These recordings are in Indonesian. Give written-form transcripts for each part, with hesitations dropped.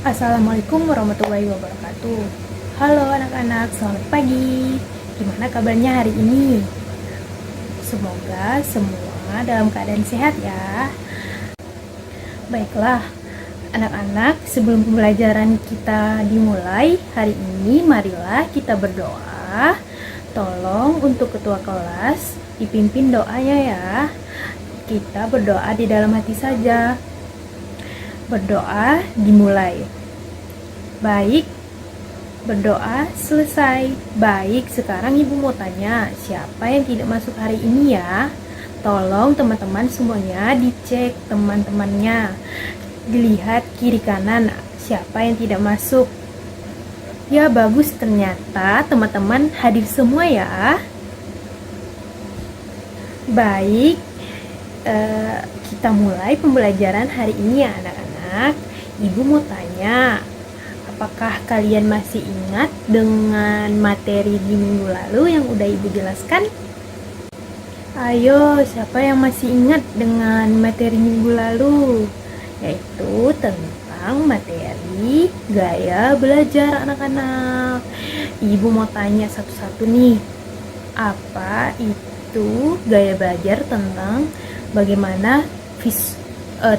Assalamualaikum warahmatullahi wabarakatuh. Halo anak-anak, selamat pagi. Gimana kabarnya hari ini? Semoga semua dalam keadaan sehat ya. Baiklah, anak-anak, sebelum pembelajaran kita dimulai hari ini, marilah kita berdoa. Tolong untuk ketua kelas dipimpin doanya ya. Kita berdoa di dalam hati saja. Berdoa dimulai. Baik, berdoa selesai. Baik, sekarang ibu mau tanya, siapa yang tidak masuk hari ini ya? Tolong teman-teman semuanya dicek teman-temannya. Dilihat kiri kanan, siapa yang tidak masuk. Ya bagus, ternyata teman-teman hadir semua ya. Baik, kita mulai pembelajaran hari ini ya anak-anak. Ibu mau tanya, apakah kalian masih ingat dengan materi di minggu lalu yang udah ibu jelaskan? Ayo, siapa yang masih ingat dengan materi minggu lalu? Yaitu tentang materi gaya belajar anak-anak. Ibu mau tanya satu-satu nih, apa itu gaya belajar, tentang bagaimana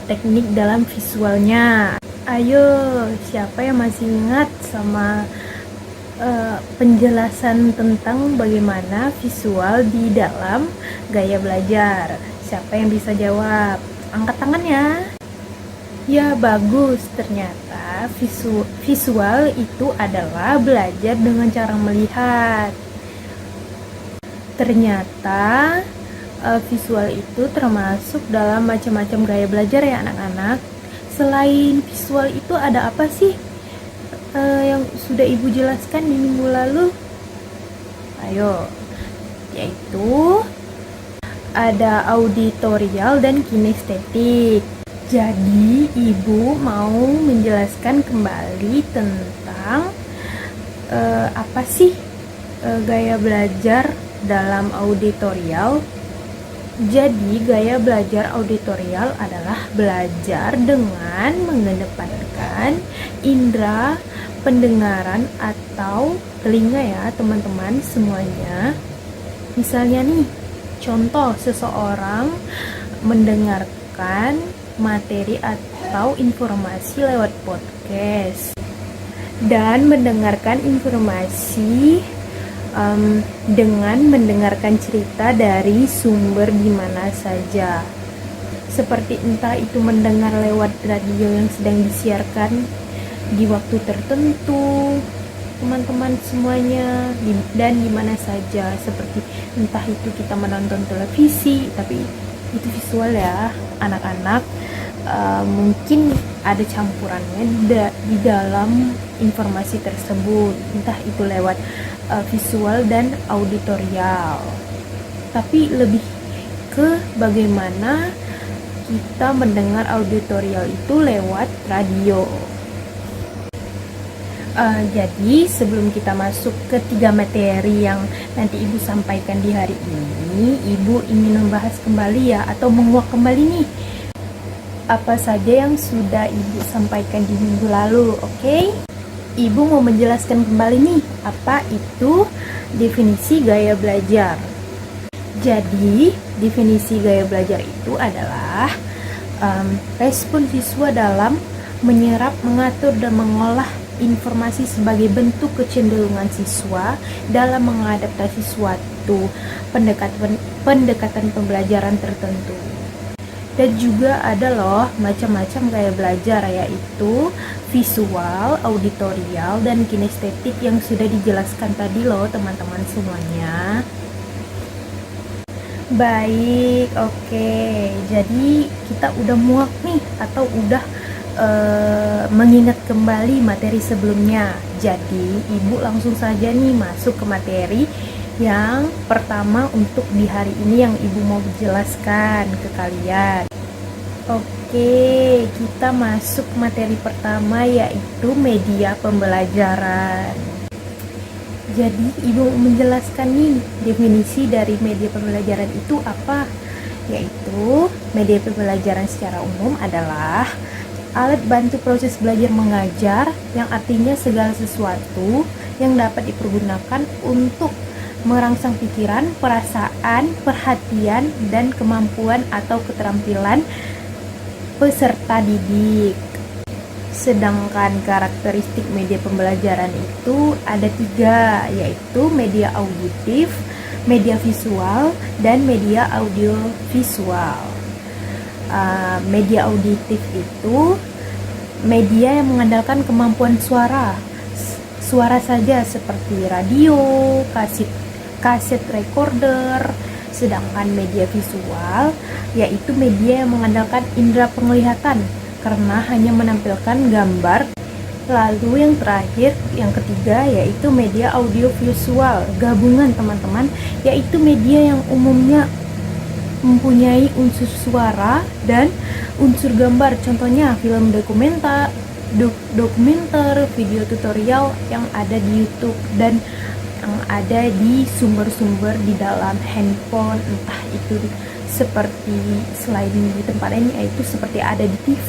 teknik dalam visualnya. Ayo, siapa yang masih ingat sama penjelasan tentang bagaimana visual di dalam gaya belajar? Siapa yang bisa jawab? Angkat tangan ya. Ya bagus, ternyata visual itu adalah belajar dengan cara melihat. Ternyata visual itu termasuk dalam macam-macam gaya belajar ya anak-anak. Selain visual itu ada apa sih yang sudah ibu jelaskan di minggu lalu? Ayo, yaitu ada auditorial dan kinestetik. Jadi ibu mau menjelaskan kembali tentang apa sih gaya belajar dalam auditorial. Jadi gaya belajar auditorial adalah belajar dengan mengedepankan indera pendengaran atau telinga ya teman-teman semuanya. Misalnya nih, contoh seseorang mendengarkan materi atau informasi lewat podcast dan mendengarkan informasi dengan mendengarkan cerita dari sumber di mana saja, seperti entah itu mendengar lewat radio yang sedang disiarkan di waktu tertentu teman-teman semuanya, dan di mana saja, seperti entah itu kita menonton televisi, tapi itu visual ya anak-anak. Mungkin ada campurannya di dalam informasi tersebut, entah itu lewat visual dan auditorial, tapi lebih ke bagaimana kita mendengar auditorial itu lewat radio. Jadi sebelum kita masuk ke 3 materi yang nanti ibu sampaikan di hari ini, ibu ingin membahas kembali ya, atau menguak kembali nih apa saja yang sudah ibu sampaikan di minggu lalu. Oke? Ibu mau menjelaskan kembali nih, apa itu definisi gaya belajar. Jadi, definisi gaya belajar itu adalah respon siswa dalam menyerap, mengatur, dan mengolah informasi sebagai bentuk kecenderungan siswa dalam mengadaptasi suatu pendekatan pembelajaran tertentu. Dan juga ada loh macam-macam gaya belajar, yaitu visual, auditorial, dan kinestetik yang sudah dijelaskan tadi loh teman-teman semuanya. Baik, oke. Jadi kita udah muak nih, atau udah mengingat kembali materi sebelumnya. Jadi ibu langsung saja nih masuk ke materi yang pertama untuk di hari ini yang ibu mau jelaskan ke kalian. Oke, kita masuk materi pertama, yaitu media pembelajaran. Jadi ibu menjelaskan nih definisi dari media pembelajaran itu apa, yaitu media pembelajaran secara umum adalah Alat bantu proses belajar mengajar, yang artinya segala sesuatu yang dapat dipergunakan untuk merangsang pikiran, perasaan, perhatian, dan kemampuan atau keterampilan peserta didik. Sedangkan karakteristik media pembelajaran itu ada 3, yaitu media auditif, media visual, dan media audiovisual. Media auditif itu media yang mengandalkan kemampuan suara saja seperti radio, kaset recorder. Sedangkan media visual yaitu media yang mengandalkan indera penglihatan karena hanya menampilkan gambar. Lalu yang terakhir, yang ketiga, yaitu media audiovisual gabungan teman-teman, yaitu media yang umumnya mempunyai unsur suara dan unsur gambar. Contohnya film dokumenter, video tutorial yang ada di YouTube dan yang ada di sumber-sumber di dalam handphone, entah itu seperti selain di tempat lain, yaitu seperti ada di TV.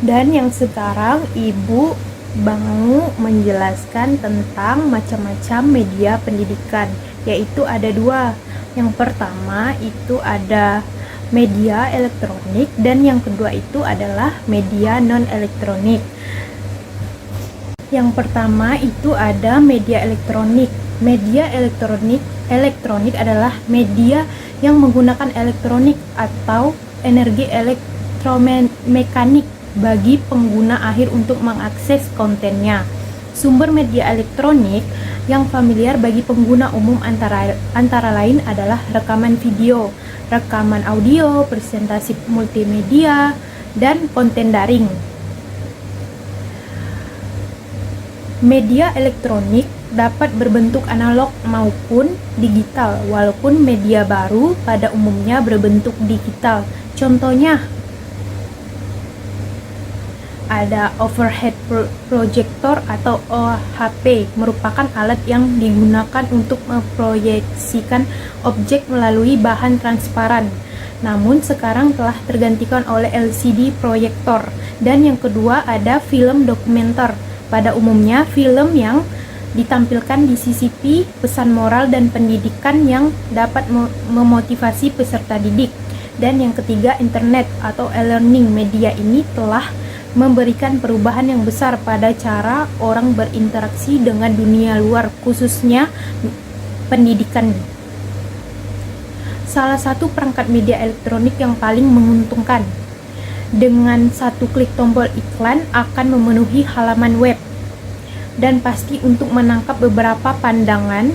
Dan yang sekarang Ibu mau menjelaskan tentang macam-macam media pendidikan, yaitu ada 2. Yang pertama itu ada media elektronik dan yang kedua itu adalah media non-elektronik. Yang pertama itu ada media elektronik. Media elektronik adalah media yang menggunakan elektronik atau energi elektromekanik bagi pengguna akhir untuk mengakses kontennya. Sumber media elektronik yang familiar bagi pengguna umum antara lain adalah rekaman video, rekaman audio, presentasi multimedia, dan konten daring. Media elektronik dapat berbentuk analog maupun digital, walaupun media baru pada umumnya berbentuk digital. Contohnya ada overhead projector atau OHP, merupakan alat yang digunakan untuk memproyeksikan objek melalui bahan transparan. Namun sekarang telah tergantikan oleh LCD proyektor. Dan yang kedua ada film dokumenter. Pada umumnya film yang ditampilkan di CCTV, pesan moral dan pendidikan yang dapat memotivasi peserta didik. Dan yang ketiga internet atau e-learning. Media ini telah memberikan perubahan yang besar pada cara orang berinteraksi dengan dunia luar, khususnya pendidikan. Salah satu perangkat media elektronik yang paling menguntungkan, dengan satu klik tombol iklan akan memenuhi halaman web, dan pasti untuk menangkap beberapa pandangan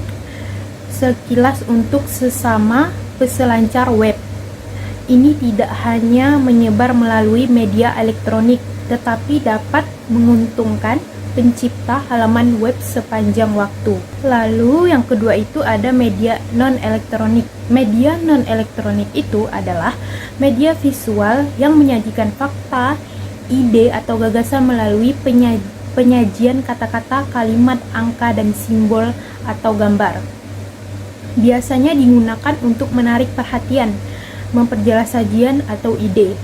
sekilas untuk sesama peselancar web. Ini tidak hanya menyebar melalui media elektronik, tetapi dapat menguntungkan pencipta halaman web sepanjang waktu. Lalu yang kedua itu ada media non-elektronik. Media non-elektronik itu adalah media visual yang menyajikan fakta, ide atau gagasan melalui penyajian kata-kata, kalimat, angka, dan simbol atau gambar. Biasanya digunakan untuk menarik perhatian, memperjelas sajian atau ide,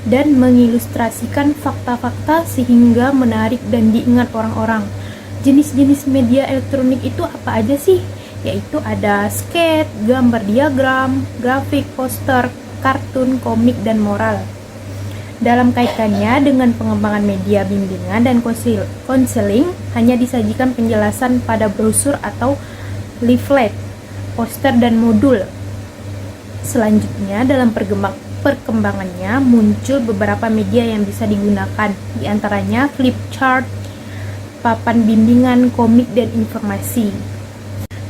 dan mengilustrasikan fakta-fakta sehingga menarik dan diingat orang-orang. Jenis-jenis media elektronik itu apa aja sih? Yaitu ada skate, gambar diagram, grafik, poster, kartun, komik, dan moral. Dalam kaitannya dengan pengembangan media bimbingan dan konseling, hanya disajikan penjelasan pada brosur atau leaflet, poster, dan modul. Selanjutnya dalam perkembangannya muncul beberapa media yang bisa digunakan, diantaranya flip chart, papan bimbingan, komik, dan informasi.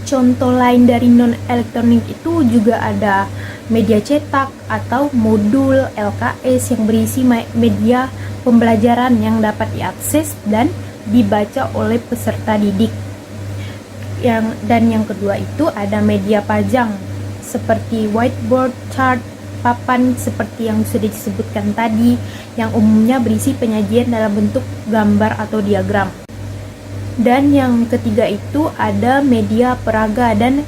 Contoh lain dari non-elektronik itu juga ada media cetak atau modul LKS yang berisi media pembelajaran yang dapat diakses dan dibaca oleh peserta didik. Dan yang kedua itu ada media pajang seperti whiteboard, chart, papan seperti yang sudah disebutkan tadi, yang umumnya berisi penyajian dalam bentuk gambar atau diagram. Dan yang ketiga itu ada media peraga dan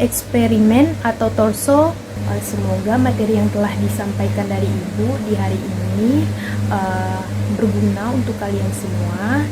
eksperimen atau torso. Semoga materi yang telah disampaikan dari Ibu di hari ini berguna untuk kalian semua.